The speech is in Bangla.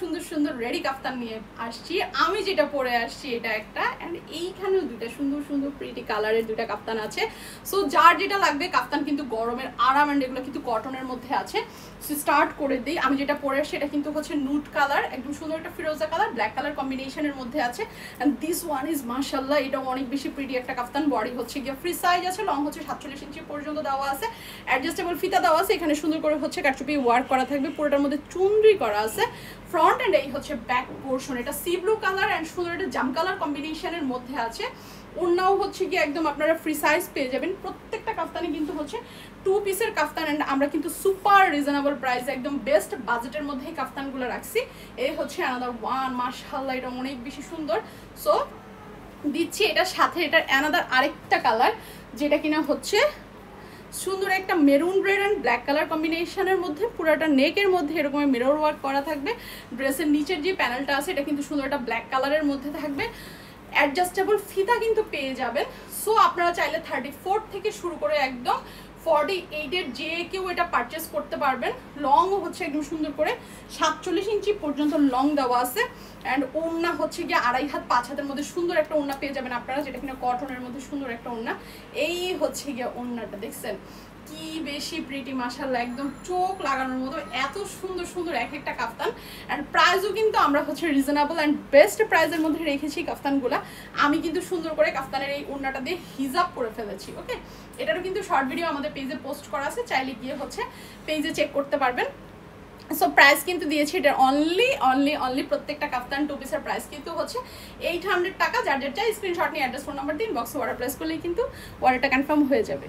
সুন্দর সুন্দর রেডি কাফতান নিয়ে আসছি। আমি যেটা পরে আসছি এটা একটা, অ্যান্ড এইখানেও দুইটা সুন্দর সুন্দর প্রিটি কালারের দুইটা কাফতান আছে। সো যার যেটা লাগবে, কাফতান কিন্তু গরমের আরাম, অ্যান্ড এগুলো কিন্তু কটনের মধ্যে আছে। সো স্টার্ট করে দিই। আমি যেটা পরে আসছি এটা কিন্তু হচ্ছে নুট কালার, একদম সুন্দর একটা ফিরোজা কালার ব্ল্যাক কালার কম্বিনেশনের মধ্যে আছে। অ্যান্ড দিস ওয়ান ইজ মাশাআল্লাহ, এটা অনেক বেশি প্রিটি একটা কাফতান। বডি হচ্ছে গিয়ে ফ্রি সাইজ আছে, লং হচ্ছে 47 ইঞ্চি পর্যন্ত দেওয়া আছে, অ্যাডজাস্টেবল ফিতা দেওয়া আছে। এখানে সুন্দর করে হচ্ছে কারচুপি ওয়ার্ক করা থাকবে, পুরোটার মধ্যে চুনরি করা আছে ফ্রন্ট, অ্যান্ড এই হচ্ছে ব্যাক পোর্শন। এটা সি ব্লু কালার অ্যান্ড সুন্দর একটা জাম কালার কম্বিনেশনের মধ্যে আছে। ওড়নাও হচ্ছে কি একদম আপনারা ফ্রি সাইজ পেয়ে যাবেন। প্রত্যেকটা কাফতানে কিন্তু হচ্ছে 2 পিসের কাফতান, অ্যান্ড আমরা কিন্তু সুপার রিজনেবল প্রাইস, একদম বেস্ট বাজেটের মধ্যে এই কাফতানগুলো রাখছি। এই হচ্ছে অ্যানাদার ওয়ান, মাশাআল্লাহ এটা অনেক বেশি সুন্দর। সো দিচ্ছি এটার সাথে এটার অ্যানাদার আরেকটা কালার, যেটা কিনা হচ্ছে সুন্দর একটা maroon red and black colour কম্বিনেশনের মধ্যে, পুরোটা নেকের মধ্যে এরকম মিরর ওয়ার্ক করা থাকবে। ড্রেসের নিচের যে প্যানেলটা আছে এটা কিন্তু সুন্দর একটা ব্ল্যাক কালারের মধ্যে থাকবে, অ্যাডজাস্টেবল ফিতা কিন্তু পেয়ে যাবেন। সো আপনারা চাইলে 34 থেকে শুরু করে একদম 48-এর যে কেউ এটা পারচেস করতে পারবেন। লং হচ্ছে একদম সুন্দর করে 47 ইঞ্চি পর্যন্ত লং দেওয়া আছে, অ্যান্ড ওড়না হচ্ছে গিয়ে 2.5 হাত 5 হাতের মধ্যে সুন্দর একটা ওড়না পেয়ে যাবেন আপনারা, যেটা কিনা কটনের মধ্যে সুন্দর একটা ওড়না। এই হচ্ছে গিয়ে ওড়নাটা, দেখছেন কি বেশি প্রিটি মাশাআল্লাহ, একদম চোখ লাগানোর মতো এত সুন্দর সুন্দর এক একটা কাফতান। অ্যান্ড প্রাইসও কিন্তু আমরা হচ্ছে রিজনেবল অ্যান্ড বেস্ট প্রাইসের মধ্যে রেখেছি কাফতানগুলা। আমি কিন্তু সুন্দর করে কাফতানের এই ওড়নাটা দিয়ে হিজাব করে ফেলেছি। ওকে, এটারও কিন্তু শর্ট ভিডিও আমাদের পেজে পোস্ট করা আছে, চাইলে গিয়ে হচ্ছে পেজে চেক করতে পারবেন। সো প্রাইস কিন্তু দিয়েছি এটা অনলি প্রত্যেকটা কাফতান 2 পিসের প্রাইস কিন্তু হচ্ছে 800 টাকা। যার যেটা স্ক্রিনশট নিয়ে অ্যাড্রেস ফোন নাম্বার দিন, বক্সে অর্ডার প্লেস করলেই কিন্তু অর্ডারটা কনফার্ম হয়ে যাবে।